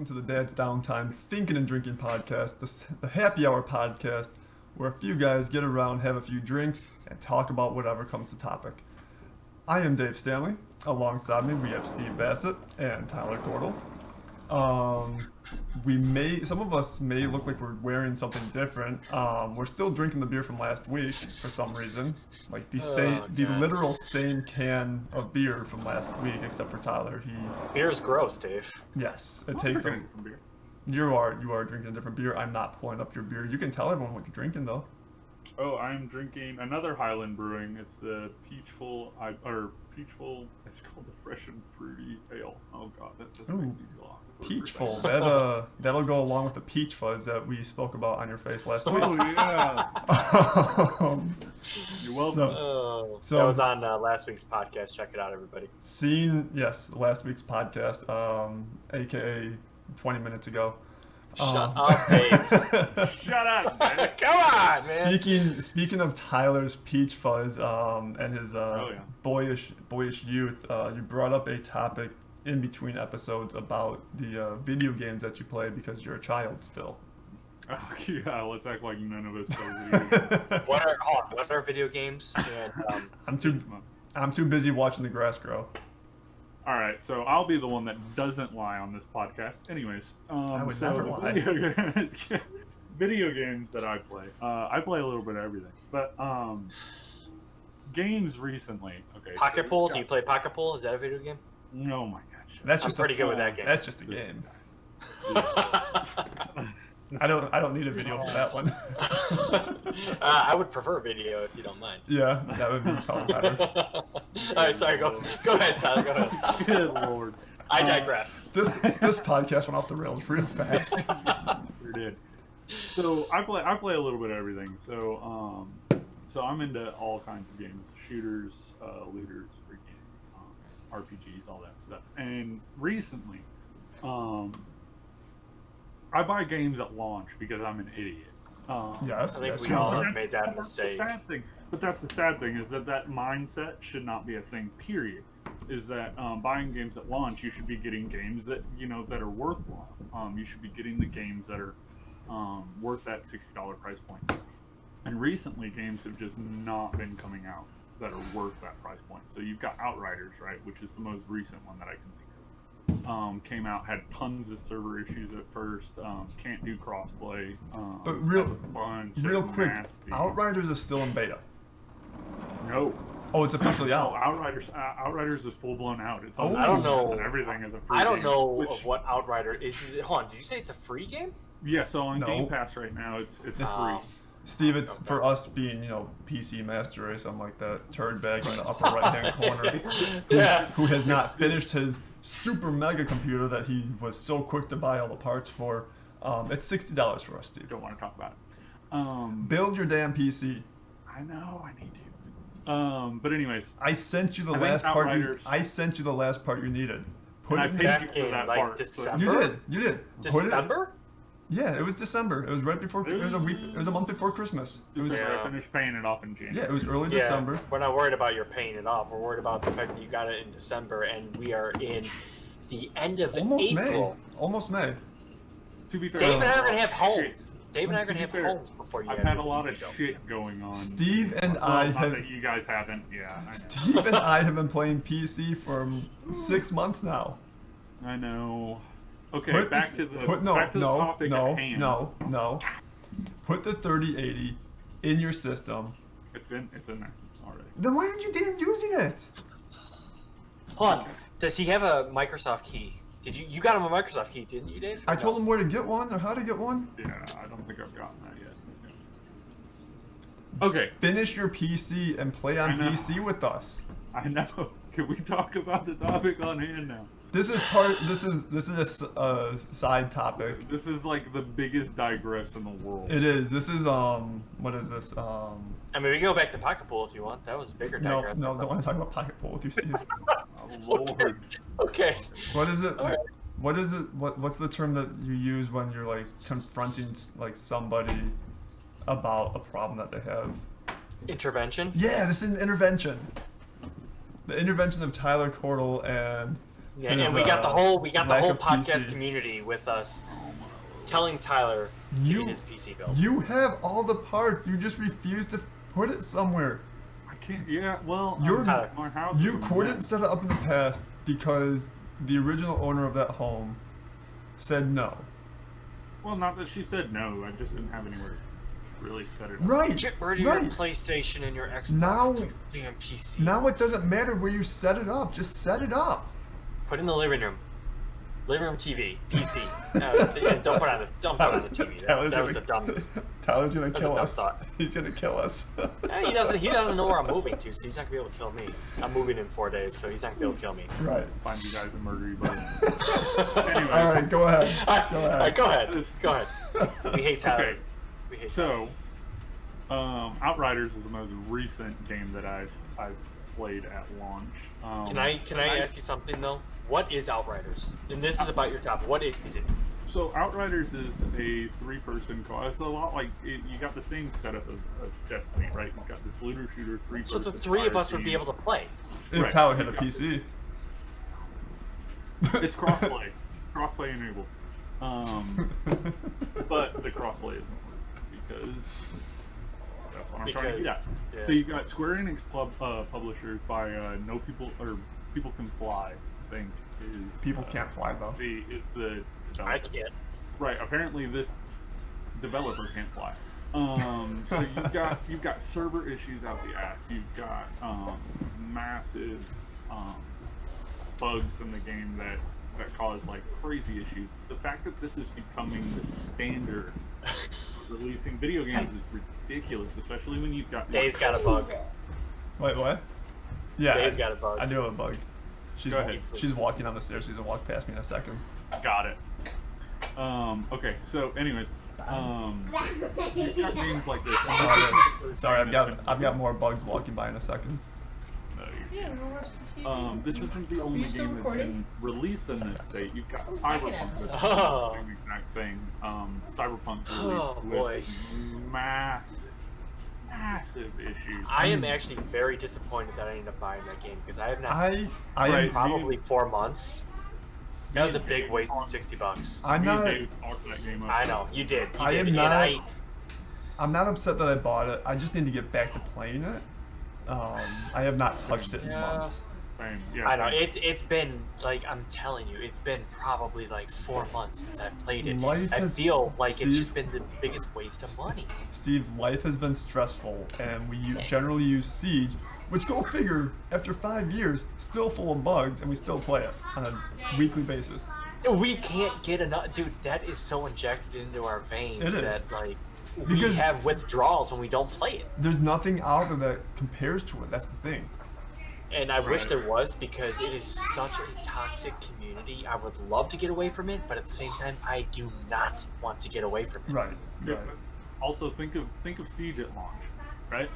to the Dad's Downtime Thinking and Drinking podcast, the happy hour podcast, where a few guys get around, have a few drinks, and talk about whatever comes to topic. I am Dave Stanley. Alongside me, we have Steve Bassett and Tyler Cordell. Some of us may look like we're wearing something different. We're still drinking the beer from last week for some reason, like the literal same can of beer from last week, except for Tyler. Beer's gross, Dave. Yes, it takes a. You are drinking a different beer. I'm not pulling up your beer. You can tell everyone what you're drinking though. Oh, I'm drinking another Highland Brewing. It's the Peachful. It's called the Fresh and Fruity Ale. Oh God, that just makes me feel awkward. Peachful. That'll go along with the peach fuzz that we spoke about on your face last week. Oh yeah. You're welcome. That was on last week's podcast. Check it out, everybody. Last week's podcast, aka 20 minutes ago. Shut up, Dave. Shut up, man. Come on, man. Speaking of Tyler's peach fuzz and his boyish youth, you brought up a topic in between episodes about the video games that you play because you're a child still. Oh, yeah, let's act like none of us play video games. What are video games? And, I'm too busy watching the grass grow. All right, so I'll be the one that doesn't lie on this podcast. Anyways, I would never lie. Video games that I play a little bit of everything, but games recently. Okay. Pocket Pool? Do you play Pocket Pool? Is that a video game? Oh my gosh. I'm pretty good with that game. That's just a game. I don't need a video for that one. I would prefer video if you don't mind. Yeah, that would be probably better. All right, sorry. Go ahead, Tyler. Go ahead. Good Lord. I digress. This podcast went off the rails real fast. Sure did. So I play a little bit of everything. So I'm into all kinds of games: shooters, looters, freaking RPGs, all that stuff. And recently, I buy games at launch because I'm an idiot. Yes, I think we all have made that mistake. But that's the sad thing, is that mindset should not be a thing, period. Is that buying games at launch, you should be getting games that are worthwhile. You should be getting the games that are worth that $60 price point. And recently, games have just not been coming out that are worth that price point. So you've got Outriders, right, which is the most recent one that I can think of. Came out, had tons of server issues at first, can't do crossplay. But real quick, Outriders is still in beta. No. Oh, it's officially out. Outriders is full blown out. It's all I don't know. And everything is a free I don't game, know of what Outrider is. Hold on, did you say it's a free game? Yeah, so on Game Pass right now, it's free. Steve, it's for us being, PC Master Race. I'm like that turd bag in the upper right-hand corner who has not finished his super mega computer that he was so quick to buy all the parts for. It's $60 for us, Steve. Don't want to talk about it. Build your damn PC. I know, I need to. But anyways, I sent you the last part. I sent you the last part you needed. I paid you for that part. December? You did. December? Yeah, it was December. It was right before. It was a week. It was a month before Christmas. I finished paying it off in January. Yeah, it was early December. We're not worried about your paying it off. We're worried about the fact that you got it in December, and we are in the end of April. Almost May. To be fair, Dave and I are gonna have homes. Dave and I are gonna have homes before you. I've had a lot of shit going on. Steve and I have. That you guys haven't. Yeah. Steve and I have been playing PC for 6 months now. I know. Okay, back to the topic at hand. No. Put the 3080 in your system. It's in there already. Then why aren't you damn using it? Hold on. Does he have a Microsoft key? You got him a Microsoft key, didn't you, Dave? I told him where to get one or how to get one. Yeah, I don't think I've gotten that yet. Okay. Finish your PC and play on PC with us. I know. Can we talk about the topic on hand now? This is a side topic. This is like the biggest digress in the world. It is. This is what is this? I mean, we can go back to Pocket Pool if you want. That was a bigger digress. No, don't want to talk about Pocket Pool with you, Steve. Oh, Lord. Okay. What is it? Right. What is it? What's the term that you use when you're like confronting like somebody about a problem that they have? Intervention? Yeah, this is an intervention. The intervention of Tyler Cordell and Yeah, and we got the whole lack of podcast PC. community with us, telling Tyler to get his PC built. You have all the parts. You just refuse to put it somewhere. I can't. Yeah, well, Tyler, our house. You couldn't set it up in the past because the original owner of that home said no. Well, not that she said no. I just didn't have anywhere to really set it up. Right. Get rid of your PlayStation and your Xbox. Now- Damn PC. Now it doesn't matter where you set it up. Just set it up. Put it in the living room. Living room TV, PC. And don't put it on the TV. That was a dumb. Tyler's gonna That's a kill dumb us. thought. He's gonna kill us. He doesn't know where I'm moving to, so he's not gonna be able to kill me. I'm moving in 4 days, so he's not gonna be able to kill me. Right. Find you guys and murder you both. Anyway. All right. Go ahead. Go ahead. Go ahead. We hate Tyler. Okay. We hate So, Outriders is the most recent game that I've played at launch. Can I ask you something though? What is Outriders? And this is about your topic. What is it? So Outriders is a 3-person co-op. It's a lot like you got the same setup of Destiny, right? You got this looter shooter 3-person. So the three of us would be able to play. If Right. Tyler had a PC. It's crossplay, crossplay enabled. But the crossplay isn't working because that's what I'm trying to get at. Yeah. So you got Square Enix publishers by No People or People Can Fly. I think is People can't fly though. Is the developer. I can't. Right. Apparently, this developer can't fly. So you've got server issues out the ass. You've got massive bugs in the game that cause like crazy issues. The fact that this is becoming the standard for releasing video games is ridiculous, especially when you've got. Dave's got a bug. Wait, what? Yeah. Dave's got a bug. I do have a bug. Go ahead. She's walking down the stairs. She's gonna walk past me in a second. Got it. Okay. So, anyways, you've got games like this. Sorry, I've got more bugs walking by in a second. Yeah, we'll watch the TV. This isn't the only still game that's recording? been released in this state. You've got Second Cyberpunk. episode. That's Oh. the same exact thing. Cyberpunk Oh, released boy. with massive issues. I am actually very disappointed that I ended up buying that game because I have not I Right. am probably 4 months. That was a big waste of $60. I'm Me and not Dave talked that game up. I know you did. You I did. am And not- I'm not upset that I bought it. I just need to get back to playing it. I have not touched it in Yeah. months. Same. Yeah, I know same. it's been like I'm telling you, it's been probably like 4 months since I've played it. Life I has- feel like it's Steve- just been the biggest waste of money. Steve, life has been stressful, and we generally use Siege, which, go figure, after 5 years, still full of bugs, and we still play it on a weekly basis. We can't get enough, dude. That is so injected into our veins It is. that like we Because- have withdrawals when we don't play it. There's nothing out there that compares to it. That's the thing. And I wish there was because it is such a toxic community. I would love to get away from it, but at the same time, I do not want to get away from it. Right. Yeah, Right. but also think of Siege at launch, right?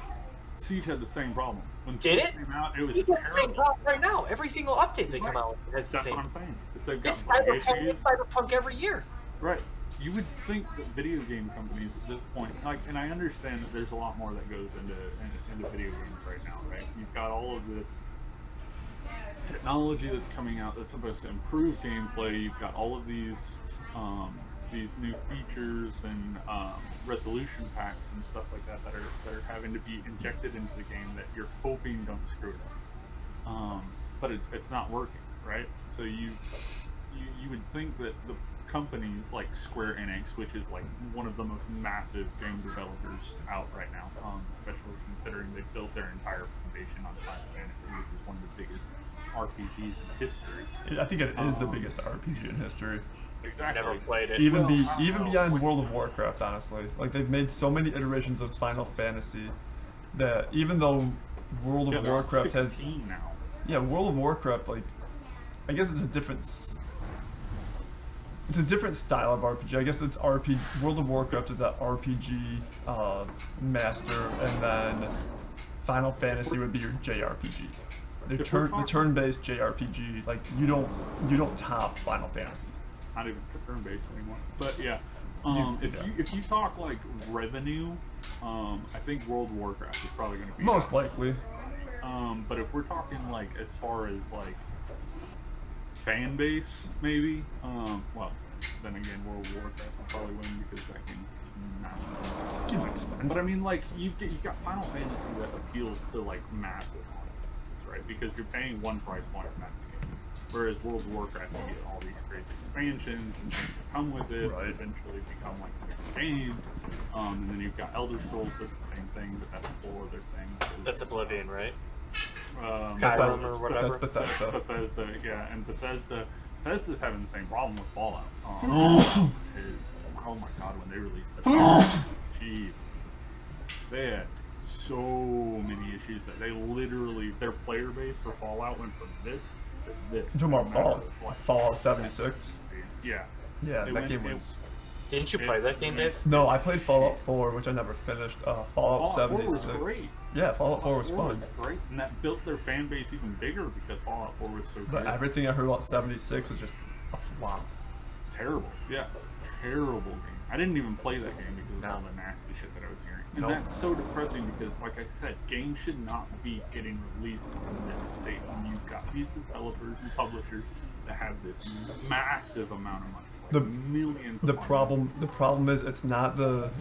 Siege had the same problem. When Did Siege it? came out, it was You get the same terrible. problem right now. Every single update they come out with has the That's same. what I'm saying. Is they've got It's bug Cyberpunk, issues. it's Cyberpunk every year. Right. You would think that video game companies at this point, like, and I understand that there's a lot more that goes into video games right now, right? You've got all of this technology that's coming out that's supposed to improve gameplay. You've got all of these new features and resolution packs and stuff like that that are having to be injected into the game that you're hoping don't screw it up. But it's not working, right? So you would think that the companies like Square Enix, which is like one of the most massive game developers out right now, especially considering they built their entire foundation on Final Fantasy, which is one of the biggest RPGs in history. I think it is the biggest RPG in history. Exactly. Never played it. Even Well, even beyond World of Warcraft, honestly. Like, they've made so many iterations of Final Fantasy that even though World of Yeah, they're on Warcraft has 16 now. Yeah, World of Warcraft, like, I guess it's a different style of RPG. I guess it's World of Warcraft is that RPG master, and then Final Fantasy would be your JRPG. The turn-based JRPG, like, you don't top Final Fantasy. Not even turn-based anymore. But yeah, Yeah. if you talk like revenue, I think World of Warcraft is probably going to be Most top. likely. But if we're talking like as far as like fan base, maybe. Well, then again, World of Warcraft will probably win because that game is massive. Game's expensive. But I mean, like, you've got Final Fantasy that appeals to, like, massive audiences, right? Because you're paying one price point and that's the game. Whereas World of Warcraft, you get all these crazy expansions and things that come with it, Right. that eventually become, like, a bigger game. And then you've got Elder Scrolls does the same thing, but that's a whole other thing. That's Oblivion, right? Bethesda, Skyrim or whatever. Bethesda. Bethesda, yeah, and Bethesda's having the same problem with Fallout. Oh my god, when they released it, jeez, they had so many issues that they literally, their player base for Fallout went from this to this. You're talking about Like Fallout 76? Yeah. Yeah, It that went- game it- was... Didn't you play that game, Dave? No, I played Fallout 4, which I never finished. Fallout Fallout 4 was 76. great. Yeah, Fallout 4 was fun. Great, and that built their fan base even bigger because Fallout 4 was so But good. everything I heard about 76 was just a flop. Terrible. Yeah, it's a terrible game. I didn't even play that game because of all the nasty shit that I was hearing. And Nope. that's so depressing because, like I said, games should not be getting released in this state when you've got these developers and publishers that have this massive amount of money. The- Millions of The money. problem is it's not the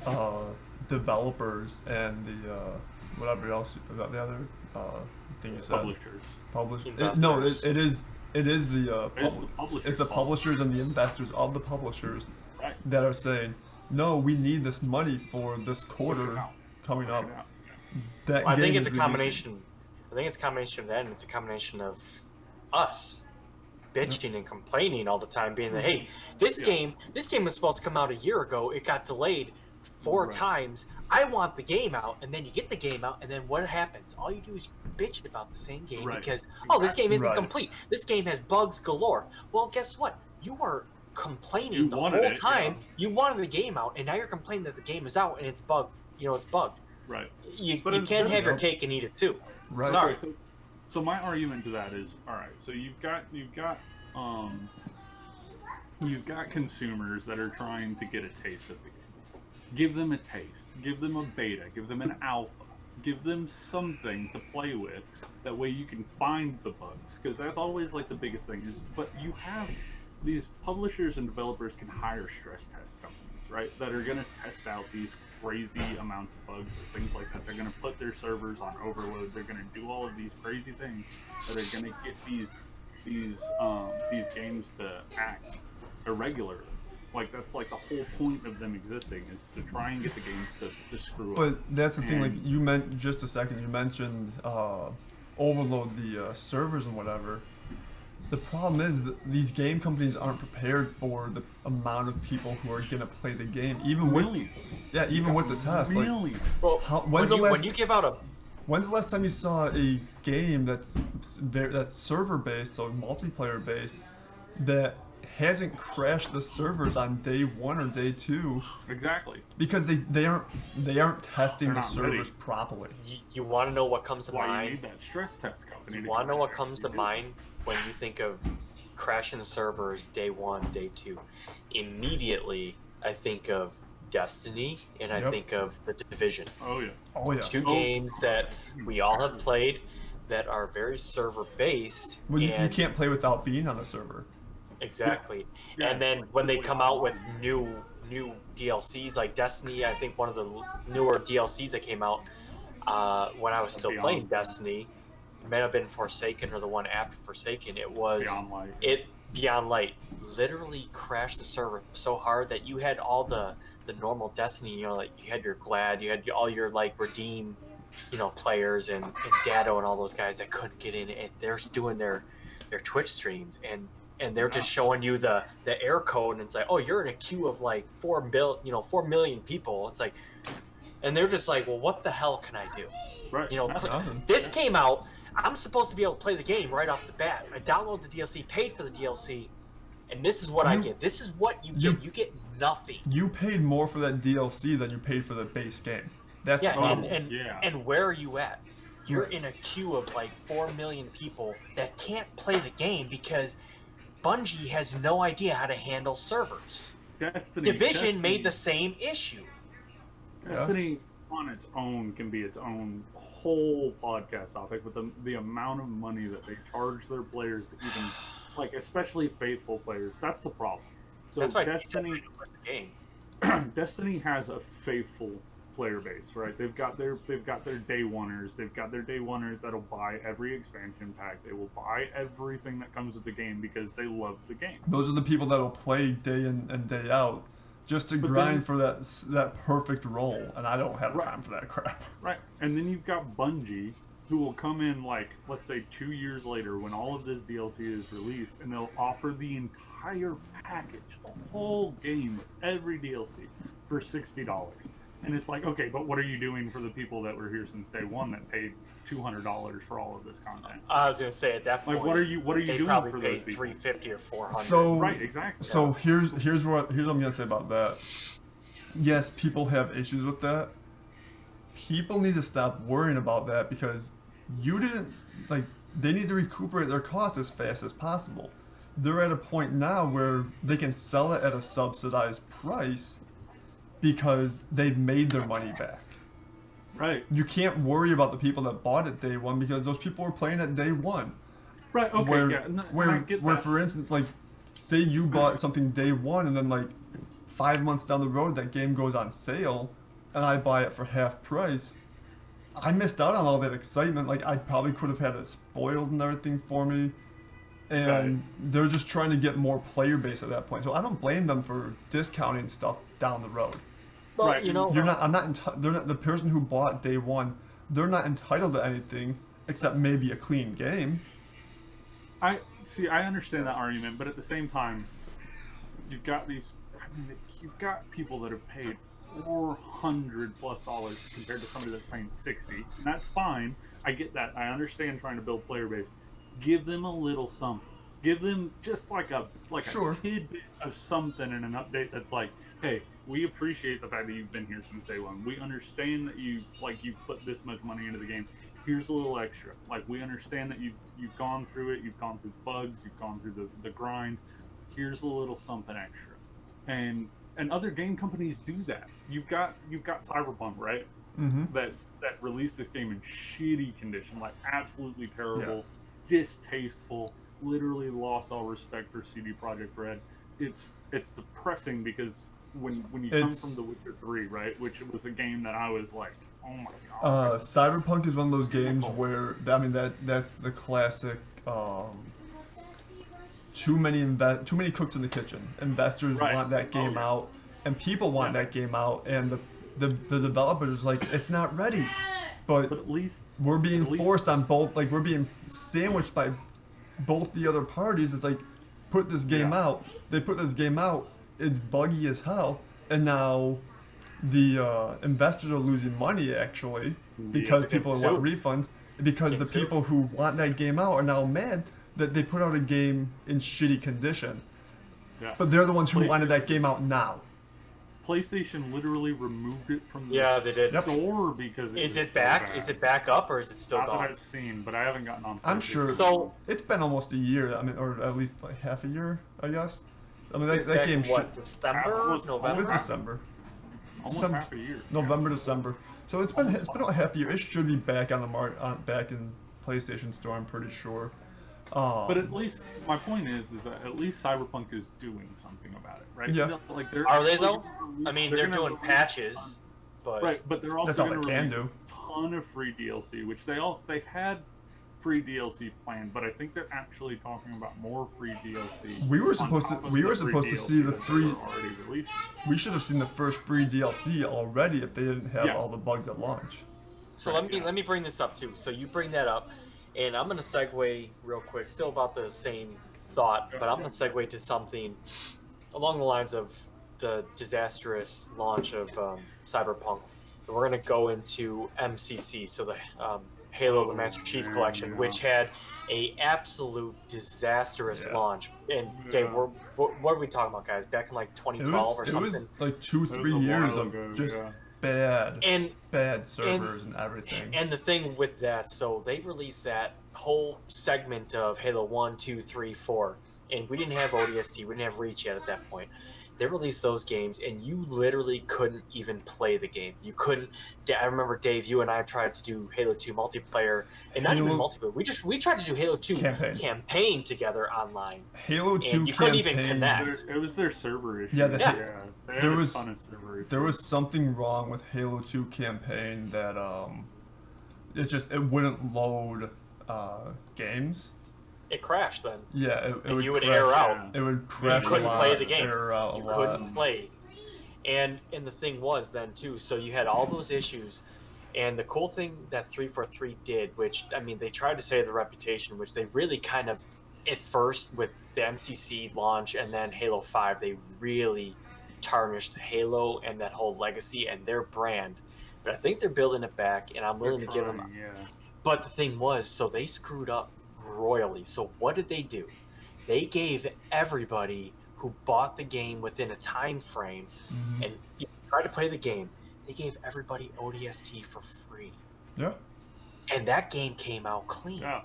developers and the whatever else about the other thing you said. Publishers. Investors. It is the It's the publishers' it's the fault. publishers and the investors of the publishers Right. that are saying, no, we need this money for this Push it quarter out. coming Push up. it out. That I think game it's a is releasing. combination. I think it's a combination of that, and it's a combination of us bitching and complaining all the time, being that, hey, this game was supposed to come out a year ago. It got delayed 4 Right. times. I want the game out, and then you get the game out, and then what happens? All you do is bitch about the same game Right. because, this game isn't Right. complete. This game has bugs galore. Well, guess what? You were complaining You the wanted whole it, time. yeah. You wanted the game out, and now you're complaining that the game is out and it's bugged. It's bugged. Right. You But can't instead- have your cake and eat it too. Right. Sorry. So my argument to that is, all right. So you've got consumers that are trying to get a taste of the game. Give them a taste. Give them a beta. Give them an alpha. Give them something to play with. That way you can find the bugs, because that's always like the biggest thing. But you have these publishers and developers can hire stress test companies, right? That are going to test out these crazy amounts of bugs or things like that. They're going to put their servers on overload. They're going to do all of these crazy things that are going to get these games to act irregularly. Like, that's like the whole point of them existing, is to try and get the games to screw up. But that's the thing. Like And- you meant just a second. You mentioned overload the servers and whatever. The problem is that these game companies aren't prepared for the amount of people who are gonna play the game, even with the test. Like, Millions. Well, when's the last- when you give out a when's the last time you saw a game that's server based, so multiplayer based, that hasn't crashed the servers on day 1 or day 2 Exactly. because they aren't testing They're the not servers ready. properly. you want to know what comes to Why you mind? need that stress test company. You to want to come know what in comes to and do it. mind when you think of crashing the servers day 1, day 2? Immediately, I think of Destiny and I Yep. think of The Division. Oh yeah. Oh yeah. Two games that we all have played that are very server based. When you and can't play without being on the server. Exactly. Yeah, And then it's like when they completely come out online. with new DLCs like Destiny, I think one of the newer DLCs that came out when I was still Beyond. playing Destiny, it may have been Forsaken or the one after Forsaken. It was Beyond Light. Beyond Light literally crashed the server so hard that you had all the normal Destiny, like you had your Glad, you had all your like Redeem, players and Dado and all those guys that couldn't get in, and they're doing their Twitch streams and they're just showing you the error code, and it's like, oh, you're in a queue of like 4 million people. It's like, and they're just like, well, what the hell can I do? Right. That's nothing. This came out. I'm supposed to be able to play the game right off the bat. I download the DLC, paid for the DLC, and this is what I get. This is what you get. You get nothing. You paid more for that DLC than you paid for the base game. That's the Yeah, problem. and where are you at? You're in a queue of like 4 million people that can't play the game because Bungie has no idea how to handle servers. Division made the same issue. Destiny on its own can be its own whole podcast topic with the amount of money that they charge their players to even like especially faithful players. That's the problem. So That's why Destiny, the game. Destiny has a faithful player base, right? They've got their day oneers. They've got their day oneers that'll buy every expansion pack. They will buy everything that comes with the game because they love the game. Those are the people that'll play day in and day out just to grind for that perfect role, and I don't have time for that crap. Right. And then you've got Bungie, who will come in, like, let's say 2 years later when all of this DLC is released, and they'll offer the entire package, the whole game with every DLC for $60. And it's like, okay, but what are you doing for the people that were here since day one that paid $200 for all of this content? I was gonna say at that point, like, what are you doing for those people? $350 or $400. So right, exactly. So here's what I'm gonna say about that. Yes, people have issues with that. People need to stop worrying about that because they need to recuperate their costs as fast as possible. They're at a point now where they can sell it at a subsidized price because they've made their money back. Right. You can't worry about the people that bought it day one because those people were playing it day one. Right, okay, Where, I get where that. for instance, like, say you bought something day one and then, like, 5 months down the road that game goes on sale and I buy it for half price, I missed out on all that excitement. Like, I probably could have had it spoiled and everything for me. And they're just trying to get more player base at that point. So I don't blame them for discounting stuff down the road. Well, Right. you know, They're not the person who bought day one. They're not entitled to anything except maybe a clean game. I understand that argument, but at the same time, you've got you've got people that have paid $400+ compared to somebody that's paying $60, and that's fine. I get that. I understand trying to build player base. Give them a little something. Give them just like a tidbit of something in an update that's like, hey, we appreciate the fact that you've been here since day one. We understand that you've put this much money into the game. Here's a little extra. Like, we understand that you've gone through it. You've gone through bugs. You've gone through the grind. Here's a little something extra. And other game companies do that. You've got Cyberpunk, right? Mm-hmm. That released this game in shitty condition, like absolutely terrible, distasteful. Literally lost all respect for CD Projekt Red. It's depressing because when you come from The Witcher 3, right, which was a game that I was like, oh my god. Cyberpunk is one of those games where that's the classic. Too many cooks in the kitchen. Investors want that game out, and people want that game out, and the developers are like, it's not ready. But at least we're being forced on both. Like, we're being sandwiched by both the other parties. It's like, put this game out. They put this game out. It's buggy as hell, and now the investors are losing money actually because people want refunds. Because the people who want that game out are now mad that they put out a game in shitty condition. Yeah. But they're the ones who wanted that game out now. PlayStation literally removed it from the they did. store because is it back? So is it back up or is it still Not gone? that I've seen, but I haven't gotten on. I'm sure. So it's been almost a year. I mean, or at least like half a year, I guess. I mean, that back game in what, should. December, Almost- It November? was December. almost half a year. November, December. So it's been about half a year. It should be back on the back in PlayStation Store. I'm pretty sure. But at least my point is that at least Cyberpunk is doing something about it, right? Yeah. Like Are they though? I mean, they're gonna doing release patches, but right, but they're also That's all going to they can release do. a ton of free DLC, which they had free DLC planned, but I think they're actually talking about more free DLC. We were supposed to see the free three. already released. We should have seen the first free DLC already if they didn't have all the bugs at launch. So let me bring this up too. So you bring that up, and I'm gonna segue real quick, still about the same thought, but I'm gonna segue to something along the lines of the disastrous launch of Cyberpunk. And we're gonna go into MCC, so the Halo the Master Chief Collection, which had a absolute disastrous launch. And Dave, what are we talking about, guys? Back in like 2012 or something? It was like 2-3 years of just bad servers and everything. And the thing with that, so they released that whole segment of Halo 1, 2, 3, 4, and we didn't have ODST, we didn't have Reach yet at that point. They released those games, and you literally couldn't even play the game. You couldn't. I remember, Dave, you and I tried to do Halo 2 multiplayer, and not even multiplayer. We tried to do Halo 2 campaign together online. Halo 2 and you couldn't even connect. It was their server issue. Yeah, there was a ton of server issues. There was something wrong with Halo 2 campaign that it wouldn't load games. It crashed then. Yeah, it would you would crash, air out. It would crash. You couldn't play the game. Air out you couldn't play. And the thing was then too, so you had all those issues, and the cool thing that 343 did, which I mean they tried to save the reputation, which they really kind of at first with the MCC launch and then Halo 5, they really tarnished Halo and that whole legacy and their brand. But I think they're building it back, and I'm willing to give them. Yeah. But the thing was, so they screwed up royally. So what did they do? They gave everybody who bought the game within a time frame and tried to play the game, they gave everybody ODST for free. Yeah. And that game came out clean. Yeah.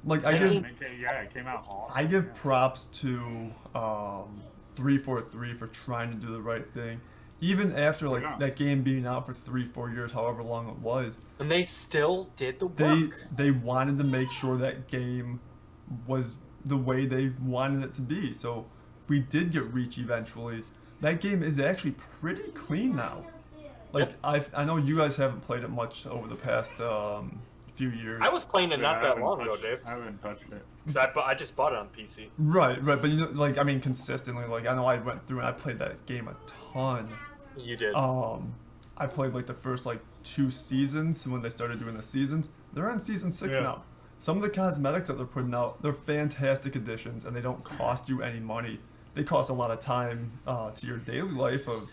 Like it came out awesome. I give props to 343 for trying to do the right thing. Even after that game being out for 3-4 years, however long it was, and they still did the work. They wanted to make sure that game was the way they wanted it to be. So we did get Reach eventually. That game is actually pretty clean now. Like I know you guys haven't played it much over the past few years. I was playing it not that long ago, Dave. I haven't touched it. Because I just bought it on PC. Right, but I mean consistently. Like I know I went through and I played that game a ton. You did. I played the first 2 seasons when they started doing the seasons. They're on season 6 now. Some of the cosmetics that they're putting out, they're fantastic additions, and they don't cost you any money. They cost a lot of time to your daily life of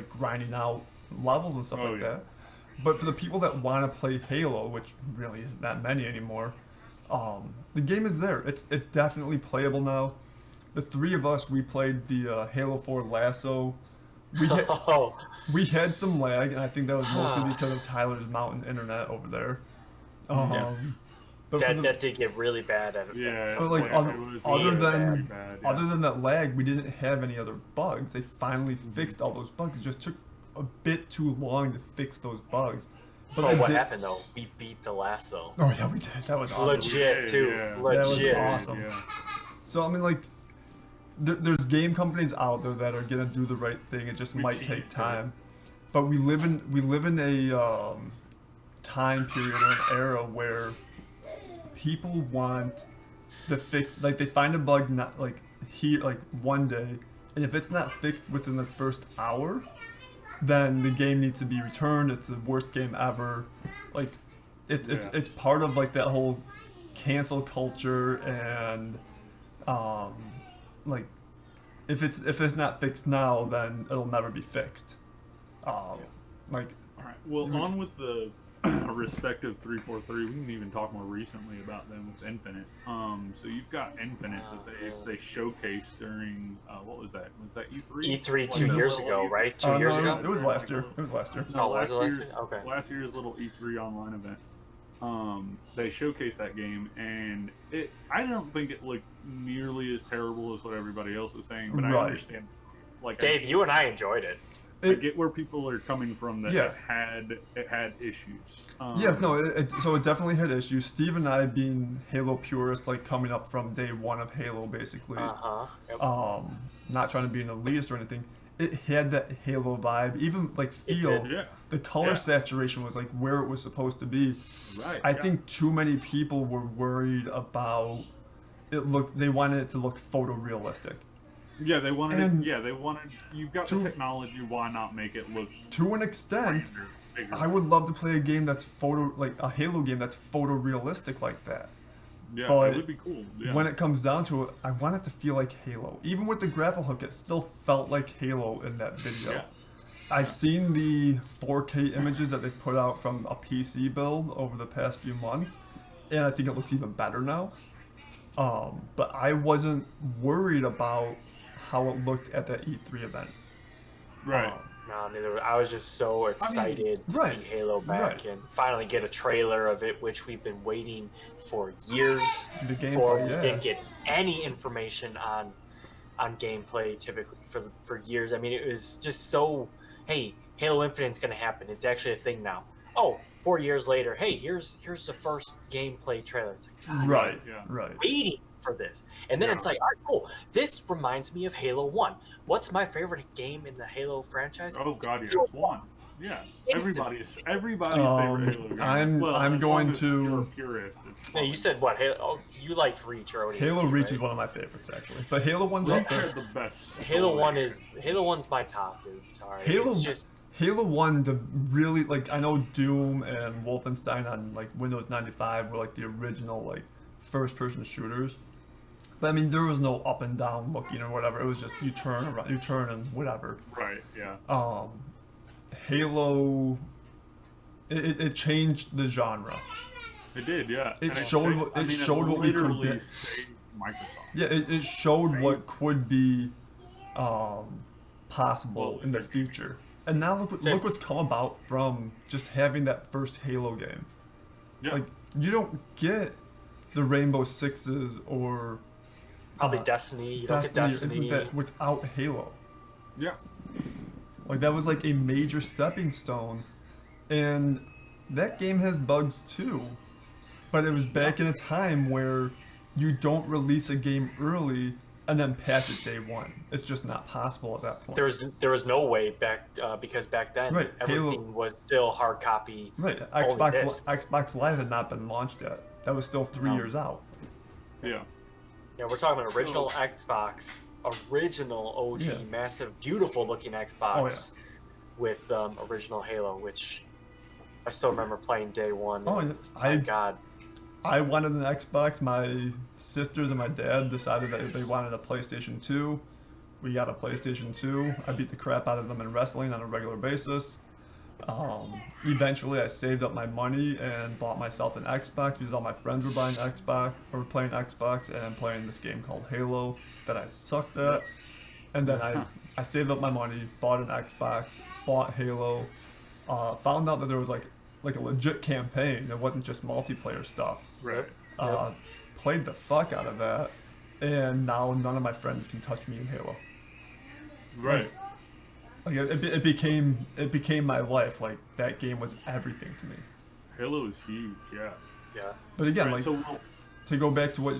grinding out levels and stuff that. But for the people that want to play Halo, which really isn't that many anymore, the game is there. It's definitely playable now. The 3 of us, we played the Halo 4 Lasso. We had some lag, and I think that was mostly because of Tyler's mountain internet over there. But that did get really bad at it. Yeah. So other than that lag, we didn't have any other bugs. They finally fixed all those bugs. It just took a bit too long to fix those bugs. But what happened though? We beat the Lasso. Oh yeah, we did. That was awesome. Legit too. Yeah. Legit. That was awesome. Yeah. So I mean, there's game companies out there that are gonna do the right thing. It just might take time. But we live in a time period or an era where people want the fix. They find a bug one day, and if it's not fixed within the first hour, then the game needs to be returned. It's the worst game ever. It's part of that whole cancel culture, and if it's not fixed now, then it'll never be fixed. All right. Well, on with the respective 343. We can even talk more recently about them with Infinite. So you've got Infinite that they showcased during what was that? Was that E3? E3 2 years ago, right? 2 years ago. It was last year. No, was it last year? Okay. Last year's little E3 online event. They showcased that game, and I don't think it looked nearly as terrible as what everybody else was saying, but I understand. Dave, you and I enjoyed it. I get where people are coming from that it had issues. Yes, no, so it definitely had issues. Steve and I, being Halo purists, coming up from day one of Halo, basically. Yep. Not trying to be an elitist or anything. It had that Halo vibe, even feel. The color saturation was where it was supposed to be. Right. I think too many people were worried about it. They wanted it to look photorealistic. Yeah, they wanted. You've got the technology. Why not make it look? To an extent, bigger. I would love to play a game that's a Halo game that's photorealistic like that. Yeah, but it would be cool. Yeah. When it comes down to it, I want it to feel like Halo. Even with the grapple hook, it still felt like Halo in that video. Yeah. I've seen the 4K images that they've put out from a PC build over the past few months, and I think it looks even better now. But I wasn't worried about how it looked at that E3 event. Right. No, neither. I was just so excited to see Halo back and finally get a trailer of it, which we've been waiting for years The for. gameplay, We didn't get any information on gameplay typically for years. I mean, it was just so, hey, Halo Infinite's going to happen. It's actually a thing now. Oh, 4 years later, hey, here's the first gameplay trailer. It's like, God, Right, Yeah. right. waiting for this. And then it's like, all right, cool. This reminds me of Halo 1. What's my favorite game in the Halo franchise? Oh God, yeah, it's one. Yeah, everybody's favorite Halo game. I'm as going long as to- You're a purist. It's No, you fine. said what? Halo? Oh, you liked Reach or ODST, Halo Reach right? is one of my favorites actually, but Halo 1's up Reach there. had the best. Halo story. 1's my top, dude. Sorry. Halo- It's just Halo 1, the really, like, I know Doom and Wolfenstein on, like, Windows 95 were, like, the original, like, first-person shooters. But, I mean, there was no up and down looking or whatever. It was just you turn and whatever. Right. Yeah. Halo, it changed the genre. It did. Yeah. It And showed what- it showed what we could literally get. saved Microsoft. Yeah, it showed what could be possible in the future. And now look what's come about from just having that first Halo game. Yeah. Like, you don't get the Rainbow Sixes or probably Destiny. You don't get Destiny or Destiny. anything like that without Halo. yeah. Like, that was like a major stepping stone. And that game has bugs too. But it was back in a time where you don't release a game early and then patch it day one. It's just not possible at that point. There was no way back because back then Right, everything Halo- was still hard copy. Right, only discs. Xbox Live had not been launched yet. That was still 3 No. years out. Yeah. Yeah, we're talking about original Xbox, original OG, Yeah. massive, beautiful looking Xbox with original Halo, which I still remember playing day one. Oh, yeah. My God. I wanted an Xbox. My sisters and my dad decided that they wanted a PlayStation 2. We got a PlayStation 2. I beat the crap out of them in wrestling on a regular basis. Eventually, I saved up my money and bought myself an Xbox because all my friends were buying Xbox or playing Xbox and playing this game called Halo that I sucked at. And then I saved up my money, bought an Xbox, bought Halo, found out that there was like a legit campaign. It wasn't just multiplayer stuff. Right. Played the fuck out of that, and now none of my friends can touch me in Halo. Right. Like it became my life. Like, that game was everything to me. Halo is huge. Yeah. Yeah. But again, Right, like, so to go back to what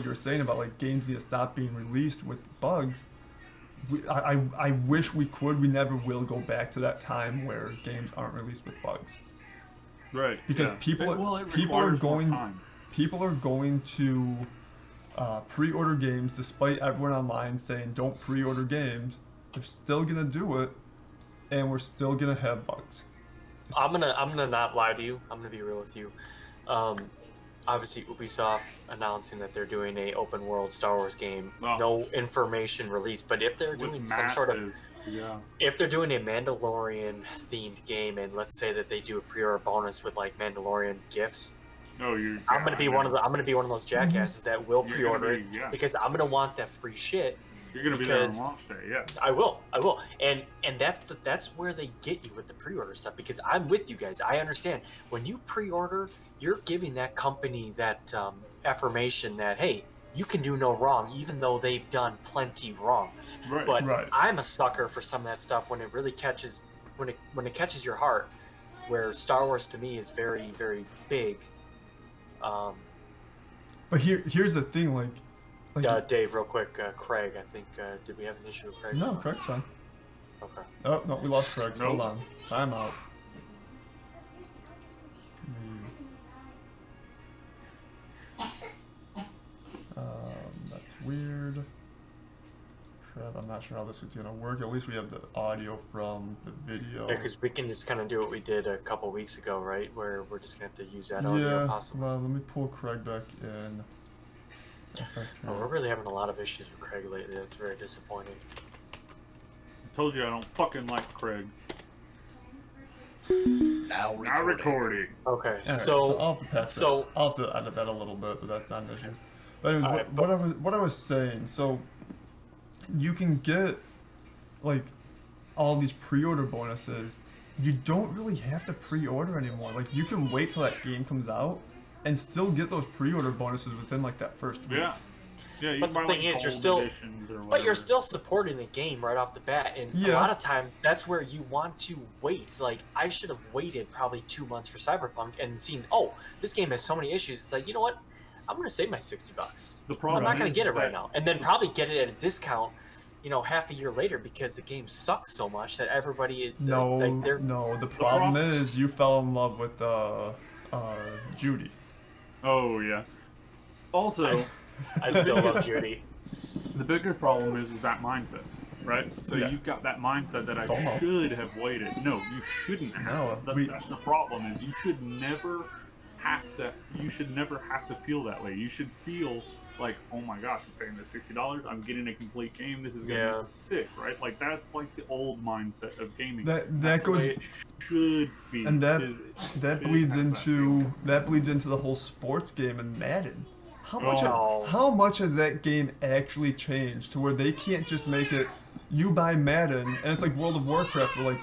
you were saying about, like, games need to stop being released with bugs. I wish we could. We never will go back to that time where games aren't released with bugs. right. Because yeah. people it people are requires more going time. people are going to pre-order games despite everyone online saying don't pre-order games. They're still gonna do it, and we're still gonna have bugs. I'm gonna not lie to you. I'm gonna be real with you. Obviously, Ubisoft announcing that they're doing a open world Star Wars game. Oh. No information released, but if they're With doing some sort of massive- Yeah. if they're doing a Mandalorian themed game, and let's say that they do a pre-order bonus with like Mandalorian gifts, No, you. I'm gonna be one of those jackasses that will You're pre-order gonna it be- yeah. because I'm gonna want that free shit. You're gonna be there on because- launch day. Yeah. I will, and that's where they get you with the pre-order stuff. Because I'm with you guys. I understand when you pre-order, you're giving that company that affirmation that hey, you can do no wrong, even though they've done plenty wrong. Right. But Right. I'm a sucker for some of that stuff when it really catches when it catches your heart. Where Star Wars to me is very very big. But here's the thing, like Dave, real quick, Craig. I think did we have an issue with Craig? no, Craig's fine. Okay. Oh no, we lost Craig. Nope. Hold on, time out. That's weird. Crap, I'm not sure how this is gonna work. At least we have the audio from the video. Yeah, because we can just kind of do what we did a couple weeks ago, right? Where we're just gonna have to use that audio Yeah, possibly. well, let me pull Craig back in. Oh, we're really having a lot of issues with Craig lately. That's very disappointing. I told you I don't fucking like Craig. Now Not recording. Okay, Alright, so I'll have to patch so- that. I'll have to edit that a little bit, but that's not an issue. But anyways, Alright, what I was saying, so you can get like all these pre-order bonuses. You don't really have to pre-order anymore. Like, you can wait till that game comes out and still get those pre-order bonuses within like that first week. Yeah. Yeah, you But can the buy thing like is, you're gold still, editions or but whatever. you're still supporting the game right off the bat, and a lot of times that's where you want to wait. Like I should have waited probably 2 months for Cyberpunk and seen, oh, this game has so many issues. It's like, you know what? I'm gonna save my $60. The I'm problem not gonna is get it right that- now, and then probably get it at a discount. Half a year later because the game sucks so much that everybody is No, like they're. no. The problem is you fell in love with Judy. Oh yeah. Also, I still love Judy. the bigger problem is that mindset, right? So Yeah. you've got that mindset that I FOMO. should have waited. No, you shouldn't have. No, That's the problem. Is you should never have to. You should never have to feel that way. You should feel like, oh my gosh, I'm paying this $60. I'm getting a complete game. This is gonna be sick, right? Like that's like the old mindset of gaming. That's That the goes. way it should be. And that should bleeds have that bleeds into the whole sports game in Madden. How much Oh. how much has that game actually changed to where they can't just make it you buy Madden and it's like World of Warcraft where like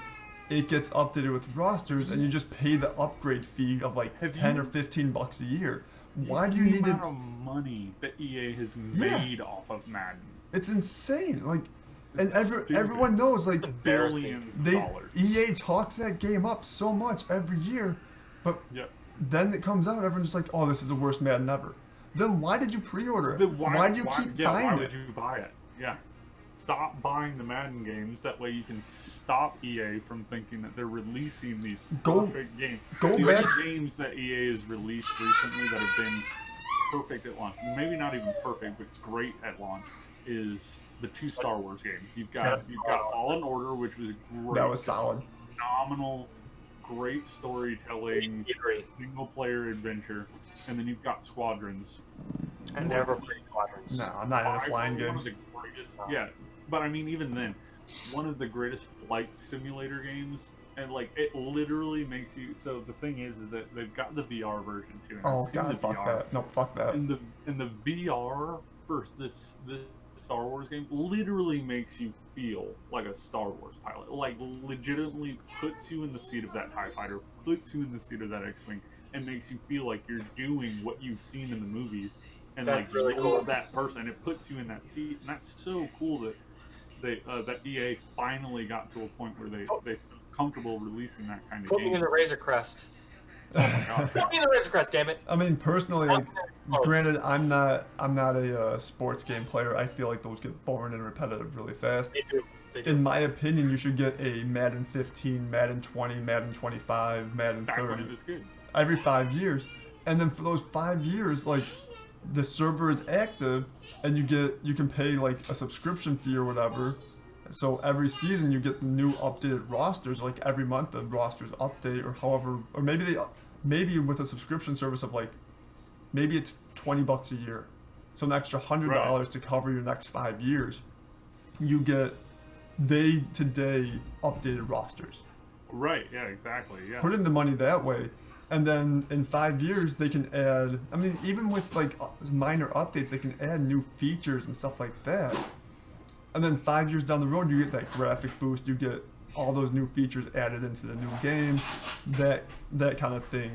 it gets updated with rosters and you just pay the upgrade fee of like $10 or $15 a year. Why do you need the to? amount of money that EA has made off of Madden? It's insane. Like, and Stupid. everyone knows like Billions of dollars. EA talks that game up so much every year, but Yep. then it comes out, everyone's just like, oh, this is the worst Madden ever. Then why did you pre-order it? Then Why do you keep buying why it? would you buy it? Yeah. Stop buying the Madden games. That way you can stop EA from thinking that they're releasing these perfect games. Go The back. only games that EA has released recently that have been perfect at launch, maybe not even perfect, but great at launch, is the 2 Star Wars games. You've got Fallen Order, which was great. That was solid. Phenomenal, great storytelling, single player adventure, and then you've got Squadrons. I never played Squadrons. No, I'm not into flying One of games. the greatest, yeah, but I mean, even then, one of the greatest flight simulator games, and like it literally makes you. So the thing is that they've got the VR version too. And Oh I've seen god, the fuck VR. that. No, fuck that. And the VR for this Star Wars game literally makes you feel like a Star Wars pilot. Like legitimately puts you in the seat of that TIE fighter, puts you in the seat of that X-wing, and makes you feel like you're doing what you've seen in the movies. And That's like really you're cool. that person, it puts you in that seat, and that's so cool that that EA finally got to a point where they feel comfortable releasing that kind of Put game. me in the Razor Crest. Oh my god! Put me in the Razor Crest, damn it. I mean, personally, like, Oh, granted, I'm not a sports game player. I feel like those get boring and repetitive really fast. They do. They do. In my opinion, you should get a Madden 15, Madden 20, Madden 25, Madden Back when 30 it was good. every 5 years, and then for those 5 years, like, the server is active, and you can pay like a subscription fee or whatever. So every season you get the new updated rosters. Like every month the rosters update, or however, or maybe with a subscription service of like, maybe it's $20 a year, so an extra $100 to cover your next 5 years. You get day-to-day updated rosters. Right? Yeah. Exactly. Yeah. Put in the money that way, and then in 5 years they can add. I mean, even with like minor updates, they can add new features and stuff like that. And then 5 years down the road, you get that graphic boost. You get all those new features added into the new game, that kind of thing.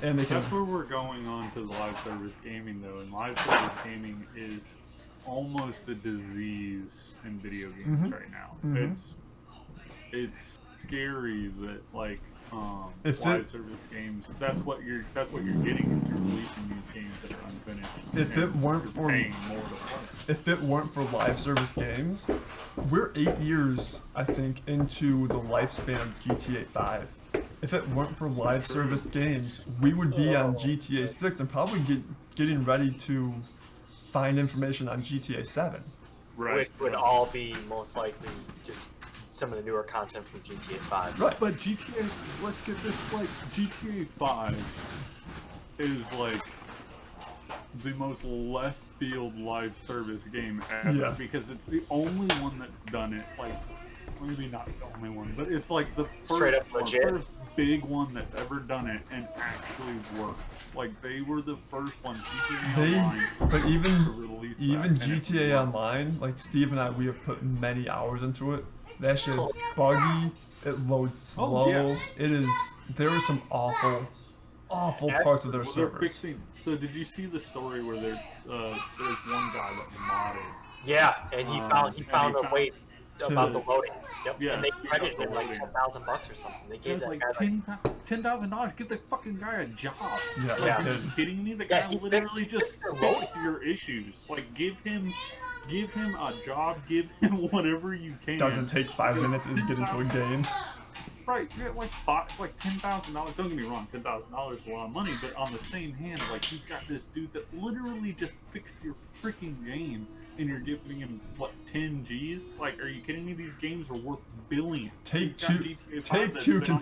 And they can. That's where we're going on to the live service gaming, though. And live service gaming is almost a disease in video games right now. It's scary that like live service games. That's what you're getting if you're releasing these games that are unfinished. If it weren't you're for paying more to play. If it weren't for live service games, we're 8 years, I think, into the lifespan of GTA 5. If it weren't for live service games, we would be on GTA 6 and probably getting ready to find information on GTA 7. Right. Which would all be most likely just some of the newer content from GTA 5. Right. But GTA, let's get this, like, GTA 5 is, like, the most left field live service game ever. Yeah. Because it's the only one that's done it, like, maybe not the only one, but it's, like, the Straight up legit. first big one that's ever done it and actually worked. Like, they were the first one, GTA Online, But to even release even that, and it GTA worked. Online, like Steve and I, we have put many hours into it. That shit's buggy. It loads slow. yeah. There is some awful awful parts of their They're servers. fixing. So did you see the story where there's one guy that modded? Yeah, and he found a way about the loading. Yep. Yeah, and they speed up credited the him like loading. $10,000 or something. They It gave was that like guy $10,000. Give the fucking guy a job. Yeah, Like, are yeah. you kidding me? The Yeah, guy he literally fixed just their fixed loading. your issues. Like, give him a job. Give him whatever you can. Doesn't take 5 minutes to get into a game. Right, yeah, like $10,000. Don't get me wrong, $10,000 is a lot of money. But on the same hand, like you've got this dude that literally just fixed your freaking game, and you're giving him what 10 G's? Like, are you kidding me? These games are worth billions. Take You've got Two, GTA 5 that's been on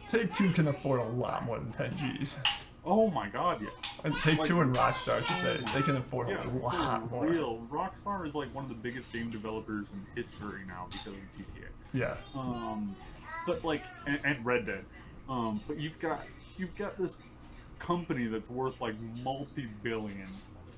Take Two can afford a lot more than 10 G's. Oh my god, yeah. And Take Like- Two and Rockstar, I should say, they can afford Yeah, a lot for more. real. Rockstar is like one of the biggest game developers in history now because of GTA. Yeah. But like, and Red Dead. But you've got this company that's worth like multi-billion,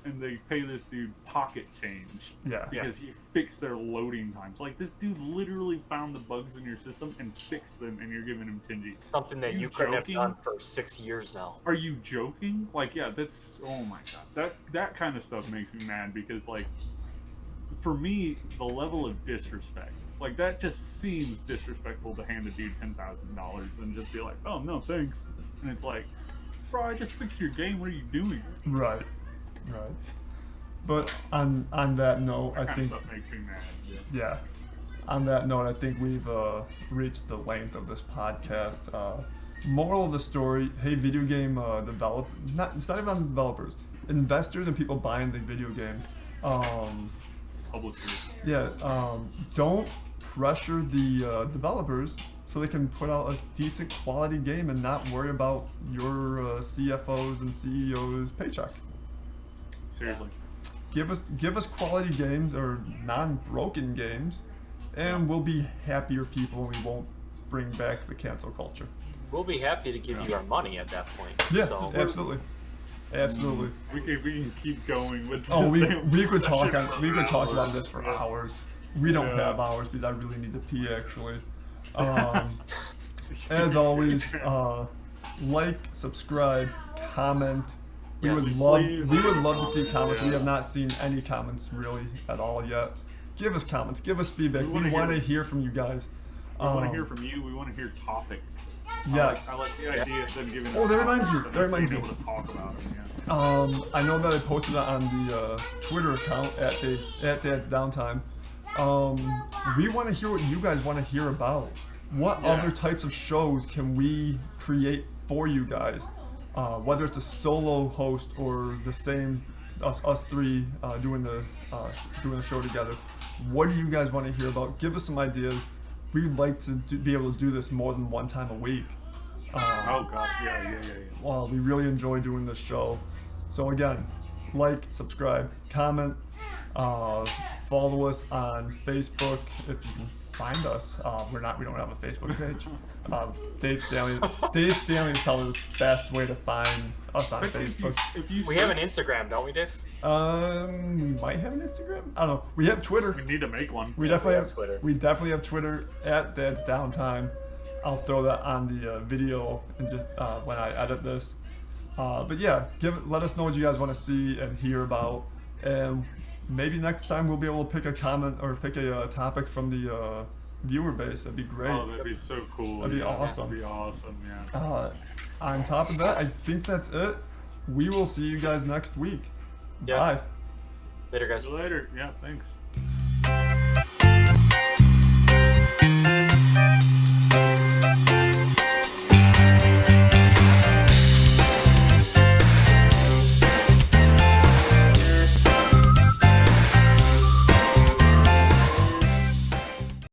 and they pay this dude pocket change. Yeah. Because he fixed their loading times. Like this dude literally found the bugs in your system and fixed them, and you're giving him 10 G's. something that you couldn't have done for 6 years now. Are you joking? Like, yeah, that's, oh my god. That kind of stuff makes me mad because, like, for me, the level of disrespect, like, that just seems disrespectful to hand a dude $10,000 and just be like, oh, no, thanks. And it's like, bro, I just fixed your game. What are you doing? Right. But on that note, I That kind think of stuff makes me mad. yeah. On that note, I think we've reached the length of this podcast. Moral of the story: hey, video game it's not even on the developers, investors and people buying the video games. Publishers. Yeah, don't pressure the developers so they can put out a decent quality game and not worry about your CFOs and CEOs' paycheck. Seriously. Give us quality games or non-broken games, and we'll be happier people, and we won't bring back the cancel culture. We'll be happy to give you our money at that point. Yeah, So, absolutely. We can keep going with this. Oh, we could discussion talk for we could talk about hours. this for Yeah. hours. We don't Yeah. have hours because I really need to pee actually. As always, like, subscribe, comment. We Yes. would love to see comments. We Yeah. have not seen any comments really at all yet. Give us comments. Give us feedback. We We wanna want to hear- hear from you guys. We want to hear from you. We want to hear topics. Yes. I like the idea of them giving. Oh, us that reminds me. topics That and us reminds being me. able to talk about them. Yeah. I know that I posted that on the Twitter account at Dad's Downtime. We want to hear what you guys want to hear about. What Yeah. other types of shows can we create for you guys? Whether it's a solo host or the same us three doing the show together. What do you guys want to hear about? Give us some ideas. We'd like to be able to do this more than one time a week. Oh gosh, yeah. Well, we really enjoy doing this show. So again, like, subscribe, comment, follow us on Facebook if you can find us. We don't have a Facebook page. Dave Stanley is probably the best way to find us on Facebook. we have an Instagram, don't we, Dave? We might have an Instagram. I don't know. We have Twitter. We need to make one. We Yeah, definitely we have have Twitter. We definitely have Twitter at Dad's Downtime. I'll throw that on the video and just when I edit this. But yeah, let us know what you guys want to see and hear about, and maybe next time we'll be able to pick a comment or pick a topic from the viewer base. That'd be great. Oh, that'd be so cool. That'd be yeah. awesome. That'd be awesome. Yeah. On top of that, I think that's it. We will see you guys next week. Yeah. Bye. Later, guys. See you later. Yeah. Thanks.